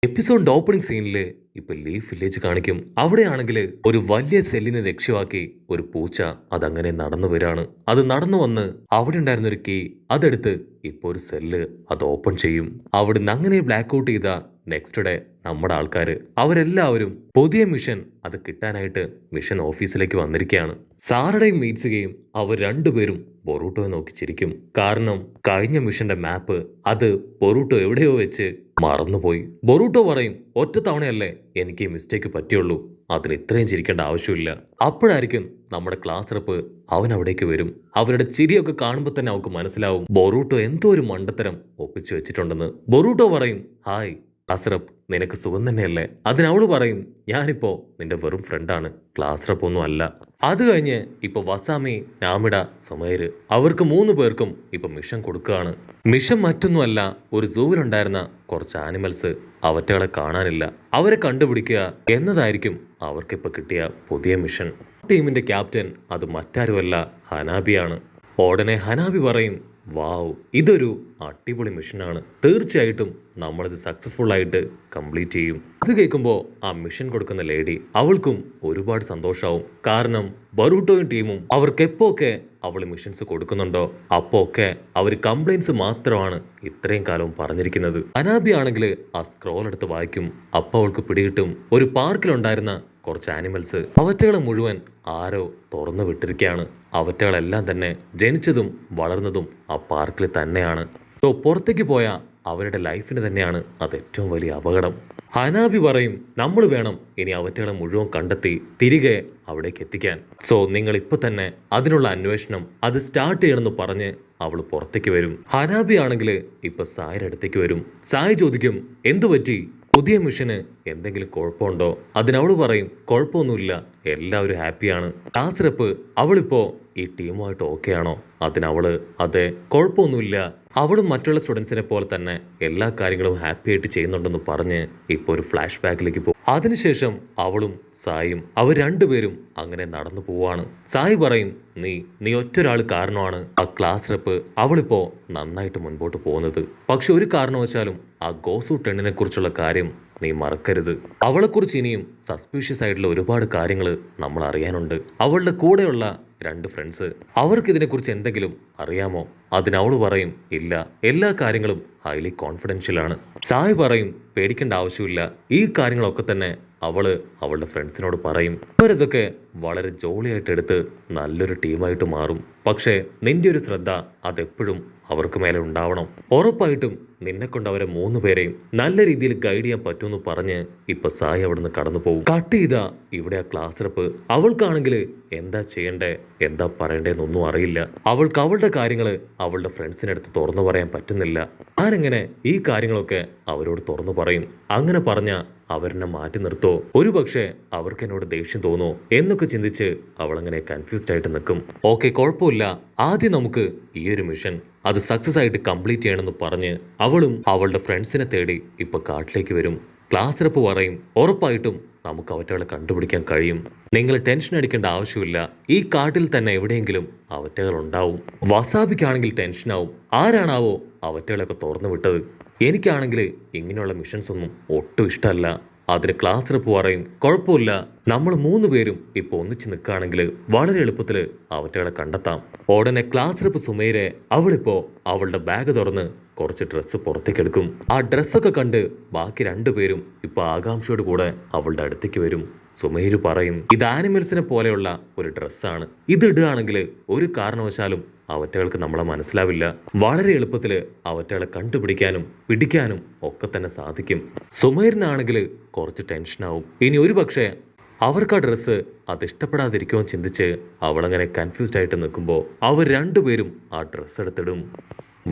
എപ്പിസോഡിന്റെ opening സീനില് ഇപ്പൊ leaf village കാണിക്കും. അവിടെയാണെങ്കിൽ ഒരു വലിയ സെല്ലിനെ ലക്ഷ്യമാക്കി ഒരു പൂച്ച അതങ്ങനെ നടന്നു വരാണ്. അത് നടന്നു വന്ന് അവിടെ ഉണ്ടായിരുന്ന ഒരു കീ അതെടുത്ത് ഇപ്പൊ ഒരു സെല്ല് അത് ഓപ്പൺ ചെയ്യും. അവിടുന്ന് അങ്ങനെ ബ്ലാക്ക് ഔട്ട് ചെയ്ത നെക്സ്റ്റ് ഡേ നമ്മുടെ ആൾക്കാര് അവരെല്ലാവരും പുതിയ മിഷൻ അത് കിട്ടാനായിട്ട് മിഷൻ ഓഫീസിലേക്ക് വന്നിരിക്കുകയാണ്. സാറയുടെയും മീറ്റ്സുകയും അവർ രണ്ടുപേരും ബൊറൂട്ടോയെ നോക്കി ചിരിക്കും. കാരണം കഴിഞ്ഞ മിഷന്റെ മാപ്പ് അത് ബൊറൂട്ടോ എവിടെയോ വെച്ച് മറന്നുപോയി. ബൊറൂട്ടോ പറയും, ഒറ്റ തവണയല്ലേ എനിക്ക് ഈ മിസ്റ്റേക്ക് പറ്റിയുള്ളൂ, അതിന് ഇത്രയും ചിരിക്കേണ്ട ആവശ്യമില്ല. അപ്പോഴായിരിക്കും നമ്മുടെ ക്ലാസ് റെപ്പ് അവൻ അവിടേക്ക് വരും. അവരുടെ ചിരിയൊക്കെ കാണുമ്പോൾ തന്നെ അവർക്ക് മനസ്സിലാവും ബൊറൂട്ടോ എന്തോ ഒരു മണ്ടത്തരം ഒപ്പിച്ചു വെച്ചിട്ടുണ്ടെന്ന്. ബൊറൂട്ടോ പറയും, ഹായ് ക്ലാസ് റെപ്പ്, നിനക്ക് സുഖം തന്നെയല്ലേ? അതിനവള് പറയും, ഞാനിപ്പോ നിന്റെ വെറും ഫ്രണ്ടാണ്, ക്ലാസ് റെപ്പ് ഒന്നും അല്ല. അത് കഴിഞ്ഞ് ഇപ്പൊ വസാമി, നാമിഡ, സുമൈര് അവർക്ക് 3 പേർക്കും ഇപ്പൊ മിഷൻ കൊടുക്കുകയാണ്. മിഷൻ മറ്റൊന്നുമല്ല, ഒരു സൂവിലുണ്ടായിരുന്ന കുറച്ച് ആനിമൽസ് അവറ്റകളെ കാണാനില്ല, അവരെ കണ്ടുപിടിക്കുക എന്നതായിരിക്കും അവർക്കിപ്പൊ കിട്ടിയ പുതിയ മിഷൻ. ടീമിന്റെ ക്യാപ്റ്റൻ അത് മറ്റാരുമല്ല ഹനാബിയാണ്. ഉടനെ ഹനാബി പറയും, വാവ്, ഇതൊരു അടിപൊളി മിഷനാണ്, തീർച്ചയായിട്ടും നമ്മളിത് സക്സസ്ഫുൾ ആയിട്ട് കംപ്ലീറ്റ് ചെയ്യും. ഇത് കേൾക്കുമ്പോൾ ആ മിഷൻ കൊടുക്കുന്ന ലേഡി അവൾക്കും ഒരുപാട് സന്തോഷാവും. കാരണം ബറൂട്ടോയും ടീമും അവർക്ക് എപ്പോഴൊക്കെ അവൾ മിഷൻസ് കൊടുക്കുന്നുണ്ടോ അപ്പോ ഒക്കെ അവർ കംപ്ലൈൻസ് മാത്രമാണ് ഇത്രയും കാലവും പറഞ്ഞിരിക്കുന്നത്. അനാബി ആണെങ്കിൽ ആ സ്ക്രോൾ എടുത്ത് വായിക്കും. അപ്പൊ അവൾക്ക് പിടികിട്ടും, ഒരു പാർക്കിലുണ്ടായിരുന്ന കുറച്ച് ആനിമൽസ് അവറ്റകളെ മുഴുവൻ ആരോ തുറന്നു വിട്ടിരിക്കുകയാണ്. അവറ്റകളെല്ലാം തന്നെ ജനിച്ചതും വളർന്നതും ആ പാർക്കിൽ തന്നെയാണ്. സോ പുറത്തേക്ക് പോയ അവരുടെ ലൈഫിന് തന്നെയാണ് അത് ഏറ്റവും വലിയ അപകടം. ഹനാബി പറയും, നമ്മൾ വേണം ഇനി അവറ്റകളെ മുഴുവൻ കണ്ടെത്തി തിരികെ അവിടേക്ക് എത്തിക്കാൻ. സോ നിങ്ങൾ ഇപ്പൊ തന്നെ അതിനുള്ള അന്വേഷണം അത് സ്റ്റാർട്ട് ചെയ്യണമെന്ന് പറഞ്ഞ് അവൾ പുറത്തേക്ക് വരും. ഹനാബി ആണെങ്കിൽ ഇപ്പൊ സായിയുടെ അടുത്തേക്ക് വരും. സായി ചോദിക്കും, എന്തു പറ്റി, പുതിയ മിഷന് എന്തെങ്കിലും കുഴപ്പമുണ്ടോ? അതിനവള് പറയും, കുഴപ്പമൊന്നുമില്ല, എല്ലാവരും ഹാപ്പിയാണ്. ക്ലാസ് റെപ്പ് അവളിപ്പോ ഈ ടീമുമായിട്ട് ഓക്കെ ആണോ? അതിനവള് അതെ, കുഴപ്പമൊന്നുമില്ല, അവളും മറ്റുള്ള സ്റ്റുഡൻസിനെ പോലെ തന്നെ എല്ലാ കാര്യങ്ങളും ഹാപ്പി ആയിട്ട് ചെയ്യുന്നുണ്ടെന്ന് പറഞ്ഞ് ഇപ്പൊ ഒരു ഫ്ലാഷ് ബാക്കിലേക്ക് പോകും. അതിനുശേഷം അവളും സായും അവർ രണ്ടുപേരും അങ്ങനെ നടന്നു പോവാണ്. സായി പറയും, നീ ഒറ്റൊരാൾ കാരണമാണ് ആ ക്ലാസ് റെപ്പ് അവളിപ്പോ നന്നായിട്ട് മുൻപോട്ട് പോകുന്നത്. പക്ഷെ ഒരു കാരണവശാലും ആ ഗോസു ടെണ്ണിനെ കുറിച്ചുള്ള കാര്യം നീ മറക്കരുത്. അവളെക്കുറിച്ച് ഇനിയും സസ്പീഷ്യസ് ആയിട്ടുള്ള ഒരുപാട് കാര്യങ്ങൾ നമ്മൾ അറിയാനുണ്ട്. അവളുടെ കൂടെയുള്ള 2 ഫ്രണ്ട്സ് അവർക്ക് ഇതിനെക്കുറിച്ച് എന്തെങ്കിലും അറിയാമോ? അതിനവള് പറയും, ഇല്ല, എല്ലാ കാര്യങ്ങളും ഹൈലി കോൺഫിഡൻഷ്യൽ ആണ്. സായ് പറയും, പേടിക്കേണ്ട ആവശ്യമില്ല, ഈ കാര്യങ്ങളൊക്കെ തന്നെ അവള് അവളുടെ ഫ്രണ്ട്സിനോട് പറയും. അവരിതൊക്കെ വളരെ ജോളിയായിട്ട് എടുത്ത് നല്ലൊരു ടീമായിട്ട് മാറും. പക്ഷേ നിന്റെ ഒരു ശ്രദ്ധ അതെപ്പോഴും അവർക്ക് മേലെ ഉണ്ടാവണം. ഉറപ്പായിട്ടും നിന്നെ കൊണ്ട് അവരെ 3 പേരെയും നല്ല രീതിയിൽ ഗൈഡ് ചെയ്യാൻ പറ്റുമെന്ന് പറഞ്ഞ് ഇപ്പൊ സായി അവിടുന്ന് കടന്നു പോകും. കട്ട് ചെയ്ത ഇവിടെ ആ ക്ലാസ് റെപ്പ് അവൾക്കാണെങ്കിൽ എന്താ ചെയ്യണ്ടേ എന്താ പറയണ്ടേന്നൊന്നും അറിയില്ല. അവൾക്ക് അവളുടെ കാര്യങ്ങള് അവളുടെ ഫ്രണ്ട്സിനടുത്ത് തുറന്നു പറയാൻ പറ്റുന്നില്ല. ഞാനെങ്ങനെ ഈ കാര്യങ്ങളൊക്കെ അവരോട് തുറന്നു പറയും? അങ്ങനെ പറഞ്ഞ അവരെന്നെ മാറ്റി നിർത്തോ? ഒരുപക്ഷെ അവർക്ക് എന്നോട് ദേഷ്യം തോന്നോ എന്നൊക്കെ ചിന്തിച്ച് അവളങ്ങനെ കൺഫ്യൂസ്ഡ് ആയിട്ട് നിൽക്കും. ഓക്കെ, കുഴപ്പമില്ല, ആദ്യം നമുക്ക് ഈ ഒരു മിഷൻ അത് സക്സസ് ആയിട്ട് കംപ്ലീറ്റ് ചെയ്യണമെന്ന് പറഞ്ഞ് അവളും അവളുടെ ഫ്രണ്ട്സിനെ തേടി ഇപ്പൊ കാട്ടിലേക്ക് വരും. ക്ലാസ് റെപ്പ് പറയും, ഉറപ്പായിട്ടും നമുക്ക് അവറ്റകളെ കണ്ടുപിടിക്കാൻ കഴിയും, നിങ്ങൾ ടെൻഷൻ അടിക്കേണ്ട ആവശ്യമില്ല, ഈ കാട്ടിൽ തന്നെ എവിടെയെങ്കിലും അവറ്റകൾ ഉണ്ടാവും. വസാബിക്കാണെങ്കിൽ ടെൻഷനാവും, ആരാണാവോ അവറ്റകളൊക്കെ തുറന്നു വിട്ടത്? എനിക്കാണെങ്കിൽ ഇങ്ങനെയുള്ള മിഷൻസ് ഒന്നും ഒട്ടും ഇഷ്ടമല്ല. അതിന് ക്ലാസ് റെപ്പ് പറയും, കുഴപ്പമില്ല, നമ്മൾ 3 പേരും ഇപ്പൊ ഒന്നിച്ച് നിൽക്കുകയാണെങ്കിൽ വളരെ എളുപ്പത്തിൽ അവറ്റകളെ കണ്ടെത്താം. ഉടനെ ക്ലാസ് റെപ്പ് സുമൈരെ അവളിപ്പോ അവളുടെ ബാഗ് തുറന്ന് കുറച്ച് ഡ്രസ്സ് പുറത്തേക്ക് എടുക്കും. ആ ഡ്രസ്സൊക്കെ കണ്ട് ബാക്കി 2 പേരും ഇപ്പൊ ആകാംക്ഷയോട് കൂടെ അവളുടെ അടുത്തേക്ക് വരും. സുമൈര് പറയും, ഇത് ആനിമൽസിനെ പോലെയുള്ള ഒരു ഡ്രസ്സാണ്, ഇത് ഇടുകയാണെങ്കിൽ ഒരു കാരണവശാലും അവറ്റകൾക്ക് നമ്മളെ മനസ്സിലാവില്ല, വളരെ എളുപ്പത്തിൽ അവറ്റകളെ കണ്ടുപിടിക്കാനും പിടിക്കാനും ഒക്കെ തന്നെ സാധിക്കും. സുമൈറിനാണെങ്കിൽ കുറച്ച് ടെൻഷനാവും. ഇനി ഒരു പക്ഷേ അവർക്ക് ആ ഡ്രസ്സ് അത് ഇഷ്ടപ്പെടാതിരിക്കുമോ ചിന്തിച്ച് അവളങ്ങനെ കൺഫ്യൂസ്ഡ് ആയിട്ട് നിൽക്കുമ്പോൾ അവർ 2 പേരും ആ ഡ്രസ്സ് എടുത്തിടും.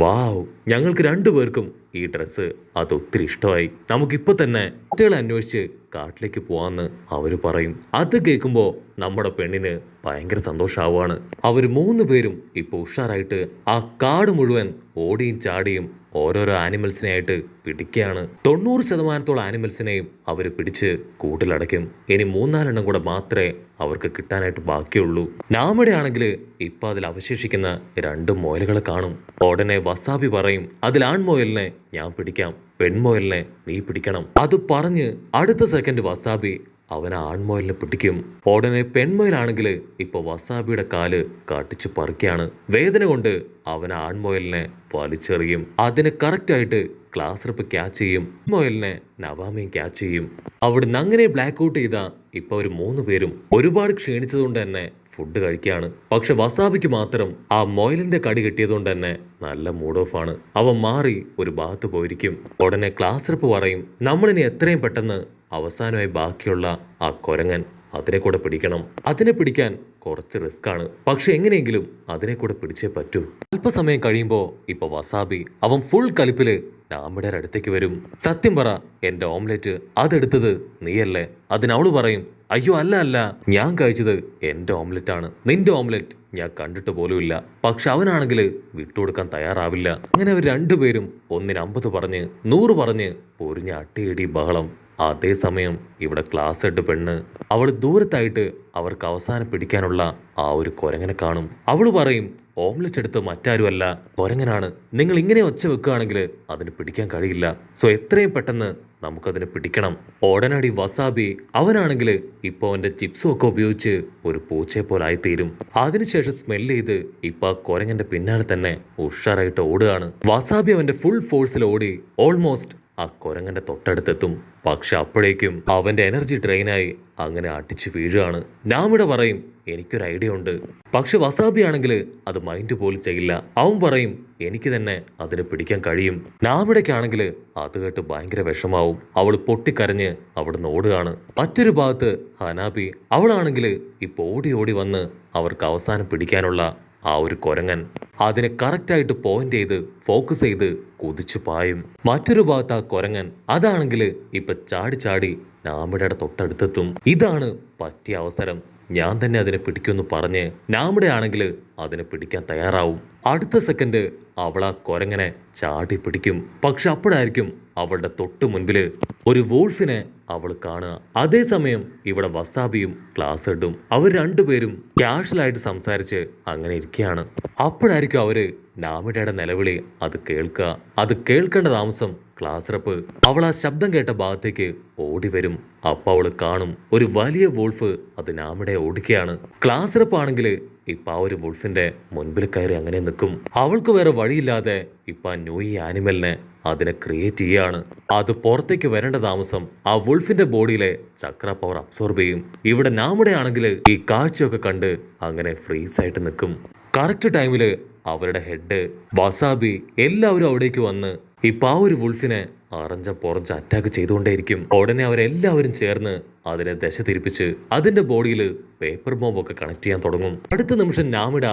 വാവ്, ഞങ്ങൾക്ക് 2 പേർക്കും ഈ ഡ്രസ്സ് അത് ഒത്തിരി ഇഷ്ടമായി, നമുക്കിപ്പോൾ തന്നെ കുട്ടികളെ അന്വേഷിച്ച് കാട്ടിലേക്ക് പോവാന്ന് അവര് പറയും. അത് കേൾക്കുമ്പോൾ നമ്മുടെ പെണ്ണിന് ഭയങ്കര സന്തോഷാവുകയാണ്. അവർ 3 പേരും ഇപ്പൊ ഉഷാറായിട്ട് ആ കാട് മുഴുവൻ ഓടിയും ചാടിയും ഓരോരോ ആനിമൽസിനെ ആയിട്ട് പിടിക്കുകയാണ്. 90% ആനിമൽസിനെയും അവർ പിടിച്ച് കൂട്ടിലടയ്ക്കും. ഇനി 3-4 കൂടെ മാത്രമേ അവർക്ക് കിട്ടാനായിട്ട് ബാക്കിയുള്ളൂ. നാമയുടെ ആണെങ്കിൽ ഇപ്പൊ അതിൽ അവശേഷിക്കുന്ന 2 മുയലുകളെ കാണും. ഉടനെ വസാബി പറയും, അതിൽ ആൺമുയലിനെ ഞാൻ പിടിക്കാം, പെൺമുയലിനെ നീ പിടിക്കണം. അത് പറഞ്ഞ് അടുത്ത സെക്കൻഡ് വസാബി അവൻ ആൺമുയലിനെ പിടിക്കും. ഉടനെ പെൺമുയലാണെങ്കിൽ ഇപ്പൊ വസാബിയുടെ കാല് കടിച്ചു പറിക്കുകയാണ്. വേദന കൊണ്ട് അവൻ ആൺമുയലിനെ വലിച്ചെറിയും. അതിന് കറക്റ്റായിട്ട് ക്ലാസ് റെപ്പ് ക്യാച്ച് ചെയ്യും. മുയലിനെ നവാമയും ക്യാച്ച് ചെയ്യും. അവിടുന്ന് അങ്ങനെ ബ്ലാക്ക് ഔട്ട് ചെയ്ത ഇപ്പൊ ഒരു 3 പേരും ഒരുപാട് ക്ഷീണിച്ചതുകൊണ്ട് തന്നെ ഫുഡ് കഴിക്കുകയാണ്. പക്ഷെ വസാബിക്ക് മാത്രം ആ മൊയലിന്റെ കടി കിട്ടിയതുകൊണ്ട് തന്നെ നല്ല മൂഡ് ഓഫ് ആണ്. അവൻ മാറി ഒരു ഭാഗത്ത് പോയിരിക്കും. ഉടനെ ക്ലാസ് റെപ്പ് പറയും, നമ്മളിനി എത്രയും പെട്ടെന്ന് അവസാനമായി ബാക്കിയുള്ള ആ കൊരങ്ങൻ അതിനെ കൂടെ പിടിക്കണം. അതിനെ പിടിക്കാൻ കുറച്ച് റിസ്ക് ആണ്, പക്ഷെ എങ്ങനെയെങ്കിലും അതിനെ കൂടെ പിടിച്ചേ പറ്റൂ. അല്പസമയം കഴിയുമ്പോ ഇപ്പൊ വസാബി അവൻ ഫുൾ കലിപ്പില് നാമിയുടെ അടുത്തേക്ക് വരും. സത്യം പറ, എന്റെ ഓംലെറ്റ് അതെടുത്തത് നീയല്ലേ? അതിനവള് പറയും, അയ്യോ അല്ല അല്ല, ഞാൻ കഴിച്ചത് എന്റെ ഓംലെറ്റ് ആണ്, നിന്റെ ഓംലെറ്റ് ഞാൻ കണ്ടിട്ട് പോലുമില്ല. പക്ഷെ അവനാണെങ്കിൽ വിട്ടുകൊടുക്കാൻ തയ്യാറാവില്ല. അങ്ങനെ അവർ രണ്ടുപേരും 150 പറഞ്ഞ് 100 പറഞ്ഞ് പൊരിഞ്ഞ അട്ടിയിടി ബഹളം. അതേസമയം ഇവിടെ ക്ലാസ് ഹെഡ് പെണ്ണ് അവൾ ദൂരത്തായിട്ട് അവർക്ക് അവസാനം പിടിക്കാനുള്ള ആ ഒരു കൊരങ്ങനെ കാണും. അവള് പറയും, ഓംലെറ്റ് എടുത്ത് മറ്റാരുമല്ല കൊരങ്ങനാണ്. നിങ്ങൾ ഇങ്ങനെ ഒച്ച വെക്കുകയാണെങ്കിൽ അതിന് പിടിക്കാൻ കഴിയില്ല. സോ എത്രയും പെട്ടെന്ന് നമുക്കതിനെ പിടിക്കണം. ഉടനടി വസാബി അവനാണെങ്കിൽ ഇപ്പൊ അവന്റെ ചിപ്സും ഒക്കെ ഉപയോഗിച്ച് ഒരു പൂച്ചയെ പോലെ ആയിത്തീരും. അതിനുശേഷം സ്മെല്ല് ചെയ്ത് ഇപ്പൊ ആ കൊരങ്ങന്റെ പിന്നാലെ തന്നെ ഉഷാറായിട്ട് ഓടുകയാണ്. വസാബി അവന്റെ ഫുൾ ഫോഴ്സിൽ ഓടി ഓൾമോസ്റ്റ് ആ കൊരങ്ങന്റെ തൊട്ടടുത്തെത്തും. പക്ഷെ അപ്പോഴേക്കും അവന്റെ എനർജി ഡ്രെയിനായി അങ്ങനെ അടിച്ചു വീഴുകയാണ്. നാമിട പറയും, എനിക്കൊരു ഐഡിയ ഉണ്ട്. പക്ഷെ വസാബി ആണെങ്കിൽ അത് മൈൻഡ് പോലും ചെയ്യില്ല. അവൻ പറയും, എനിക്ക് തന്നെ അതിനെ പിടിക്കാൻ കഴിയും. നാമിടയ്ക്കാണെങ്കിൽ അത് കേട്ട് ഭയങ്കര വിഷമാവും. അവൾ പൊട്ടിക്കരഞ്ഞ് അവിടുന്ന് ഓടുകയാണ്. മറ്റൊരു ഭാഗത്ത് ഹനാബി അവളാണെങ്കിൽ ഇപ്പൊ ഓടി ഓടി വന്ന് അവർക്ക് അവസാനം പിടിക്കാനുള്ള ആ ഒരു കൊരങ്ങൻ അതിനെ കറക്റ്റായിട്ട് പോയിന്റ് ചെയ്ത് ഫോക്കസ് ചെയ്ത് കുതിച്ചു പായും. മറ്റൊരു ഭാഗത്ത് ആ കൊരങ്ങൻ അതാണെങ്കിൽ ഇപ്പൊ ചാടി ചാടി നാമിടയുടെ തൊട്ടടുത്തെത്തും. ഇതാണ് പറ്റിയ അവസരം, ഞാൻ തന്നെ അതിനെ പിടിക്കുമെന്ന് പറഞ്ഞ് നാമിടെ ആണെങ്കിൽ അതിനെ പിടിക്കാൻ തയ്യാറാവും. അടുത്ത സെക്കൻഡ് അവൾ ആ കൊരങ്ങനെ ചാടി പിടിക്കും. പക്ഷെ അപ്പോഴായിരിക്കും അവളുടെ തൊട്ട് മുൻപില് ഒരു വോൾഫിനെ അവൾ കാണുക. അതേസമയം ഇവിടെ വസാബിയും ക്ലാസ് ഹെഡും അവർ രണ്ടുപേരും കാഷ്വലായിട്ട് സംസാരിച്ച് അങ്ങനെ ഇരിക്കുകയാണ്. അപ്പോഴായിരിക്കും അവര് നാമിടയുടെ നിലവിളി അത് കേൾക്കുക. അത് കേൾക്കേണ്ട താമസം ക്ലാസ് റെപ്പ് അവൾ ആ ശബ്ദം കേട്ട ഭാഗത്തേക്ക് ഓടി വരും. അപ്പൊ അവള് കാണും ഒരു വലിയ വോൾഫ് അത് നാമിടയെ ഓടിക്കുകയാണ്. ക്ലാസ് റെപ്പ് ആണെങ്കിൽ ഇപ്പൊ ആ ഒരു വുൾഫിന്റെ മുൻപിൽ കയറി അങ്ങനെ നിൽക്കും. അവൾക്ക് വേറെ വഴിയില്ലാതെ ഇപ്പൊ ആ ന്യൂ ആനിമലിനെ അതിനെ ക്രിയേറ്റ് ചെയ്യാണ്. അത് പുറത്തേക്ക് വരേണ്ട താമസം ആ വുൾഫിന്റെ ബോഡിയിലെ ചക്ര പവർ അബ്സോർബ് ചെയ്യും. ഇവിടെ നാമിടെ ആണെങ്കിൽ ഈ കാഴ്ചയൊക്കെ കണ്ട് അങ്ങനെ ഫ്രീസ് ആയിട്ട് നിൽക്കും. കറക്റ്റ് ടൈമില് അവരുടെ ഹെഡ് വസാബി എല്ലാവരും അവിടേക്ക് വന്ന് ഇപ്പൊ ആ ഒരു വുൾഫിനെ അറഞ്ചം പുറഞ്ച് അറ്റാക്ക് ചെയ്തുകൊണ്ടേയിരിക്കും. ഉടനെ അവരെല്ലാവരും ചേർന്ന് അതിനെ ദശ തിരിപ്പിച്ച് അതിന്റെ ബോഡിയിൽ പേപ്പർ ബോംബൊക്കെ കണക്ട് ചെയ്യാൻ തുടങ്ങും. അടുത്ത നിമിഷം നാമിഡ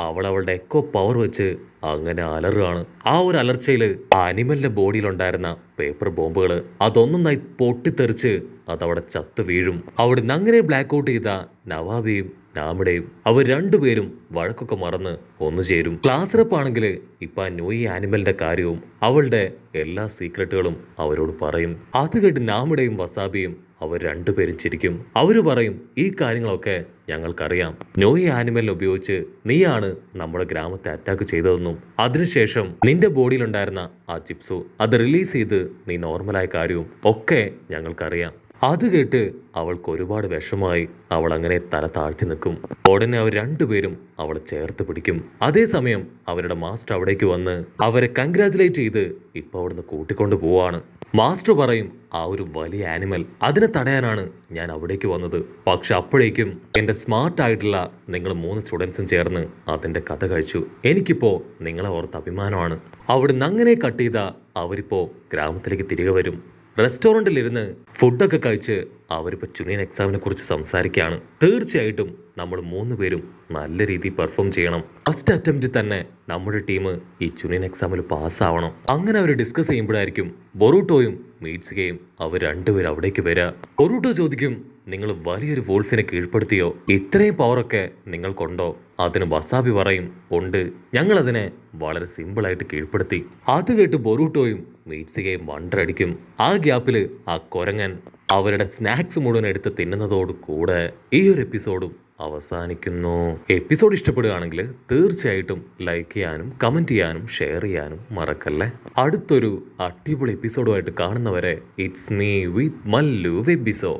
അവളുടെ എക്കോ പവർ വെച്ച് അങ്ങനെ അലറുകയാണ്. ആ ഒരു അലർച്ചയിൽ ആ അനിമലിന്റെ ബോഡിയിലുണ്ടായിരുന്ന പേപ്പർ ബോംബുകൾ അതൊന്നൊന്നായി പൊട്ടിത്തെറിച്ച് അതവിടെ ചത്ത് വീഴും. അവിടുന്ന് അങ്ങനെ ബ്ലാക്ക് ഔട്ട് ചെയ്ത നവാബിയും നാമിടയും അവർ രണ്ടുപേരും വഴക്കൊക്കെ മറന്ന് ഒന്നു ചേരും. ക്ലാസ് റെപ്പ് ആണെങ്കിൽ ഇപ്പൊ ന്യൂ ആനിമലിന്റെ കാര്യവും അവളുടെ എല്ലാ സീക്രട്ടുകളും അവരോട് പറയും. അത് കേട്ട് നാമിടയും വസാബിയും അവർ രണ്ടുപേരും ചിരിക്കും. അവര് പറയും, ഈ കാര്യങ്ങളൊക്കെ ഞങ്ങൾക്കറിയാം. ന്യൂ ആനിമലിനെ ഉപയോഗിച്ച് നീയാണ് നമ്മുടെ ഗ്രാമത്തെ അറ്റാക്ക് ചെയ്തതെന്നും അതിനുശേഷം നിന്റെ ബോഡിയിലുണ്ടായിരുന്ന ആ ചിപ്സു അത് റിലീസ് ചെയ്ത് നീ നോർമലായ കാര്യവും ഒക്കെ ഞങ്ങൾക്കറിയാം. അത് കേട്ട് അവൾക്ക് ഒരുപാട് വിഷമായി. അവൾ അങ്ങനെ തല താഴ്ത്തി നിൽക്കും. ഉടനെ അവർ രണ്ടുപേരും അവളെ ചേർത്ത് പിടിക്കും. അതേസമയം അവരുടെ മാസ്റ്റർ അവിടേക്ക് വന്ന് അവരെ കൺഗ്രാജുലേറ്റ് ചെയ്ത് ഇപ്പൊ അവിടുന്ന് കൂട്ടിക്കൊണ്ട് പോവാണ്. മാസ്റ്റർ പറയും, ആ ഒരു വലിയ ആനിമൽ അതിനെ തടയാനാണ് ഞാൻ അവിടേക്ക് വന്നത്. പക്ഷെ അപ്പോഴേക്കും എന്റെ സ്മാർട്ട് ആയിട്ടുള്ള നിങ്ങൾ 3 സ്റ്റുഡൻസും ചേർന്ന് അതിന്റെ കഥ കഴിച്ചു. എനിക്കിപ്പോ നിങ്ങളെ ഓർത്ത് അഭിമാനമാണ്. അവിടുന്ന് അങ്ങനെ കട്ട് ചെയ്ത അവരിപ്പോ ഗ്രാമത്തിലേക്ക് തിരികെ വരും. റെസ്റ്റോറൻറ്റിലിരുന്ന് ഫുഡൊക്കെ കഴിച്ച് അവരിപ്പോൾ ചുനിയൻ എക്സാമിനെ കുറിച്ച് സംസാരിക്കുകയാണ്. തീർച്ചയായിട്ടും നമ്മൾ 3 പേരും നല്ല രീതിയിൽ പെർഫോം ചെയ്യണം. ഫസ്റ്റ് അറ്റംപ്റ്റിൽ തന്നെ നമ്മുടെ ടീം ഈ ചുനിയൻ എക്സാമിൽ പാസ്സാവണം. അങ്ങനെ അവർ ഡിസ്കസ് ചെയ്യുമ്പോഴായിരിക്കും ബൊറൂട്ടോയും മീറ്റ്സുകയും അവർ രണ്ടുപേരും അവിടേക്ക് വരിക. ബൊറൂട്ടോ ചോദിക്കും, നിങ്ങൾ വലിയൊരു വോൾഫിനെ കീഴ്പ്പെടുത്തിയോ? ഇത്രയും പവറൊക്കെ നിങ്ങൾക്കുണ്ടോ? അതിന് വസാബി പറയും, ഉണ്ട്, ഞങ്ങളതിനെ വളരെ സിമ്പിളായിട്ട് കീഴ്പ്പെടുത്തി. അത് കേട്ട് ബൊറൂട്ടോയും മീറ്റ്സുകയും വണ്ടറടിക്കും. ആ ഗ്യാപ്പിൽ ആ കൊരങ്ങൻ അവരുടെ സ്നാക്സ് മുഴുവൻ എടുത്ത് തിന്നുന്നതോട് കൂടെ ഈ ഒരു എപ്പിസോഡും അവസാനിക്കുന്നു. എപ്പിസോഡ് ഇഷ്ടപ്പെടുകയാണെങ്കിൽ തീർച്ചയായിട്ടും ലൈക്ക് ചെയ്യാനും കമൻറ്റ് ചെയ്യാനും ഷെയർ ചെയ്യാനും മറക്കല്ലേ. അടുത്തൊരു അടിപൊളി എപ്പിസോഡുമായിട്ട് കാണുന്നവരെ ഇറ്റ്സ് മീ വിത്ത് മല്ലു വെബിസോ.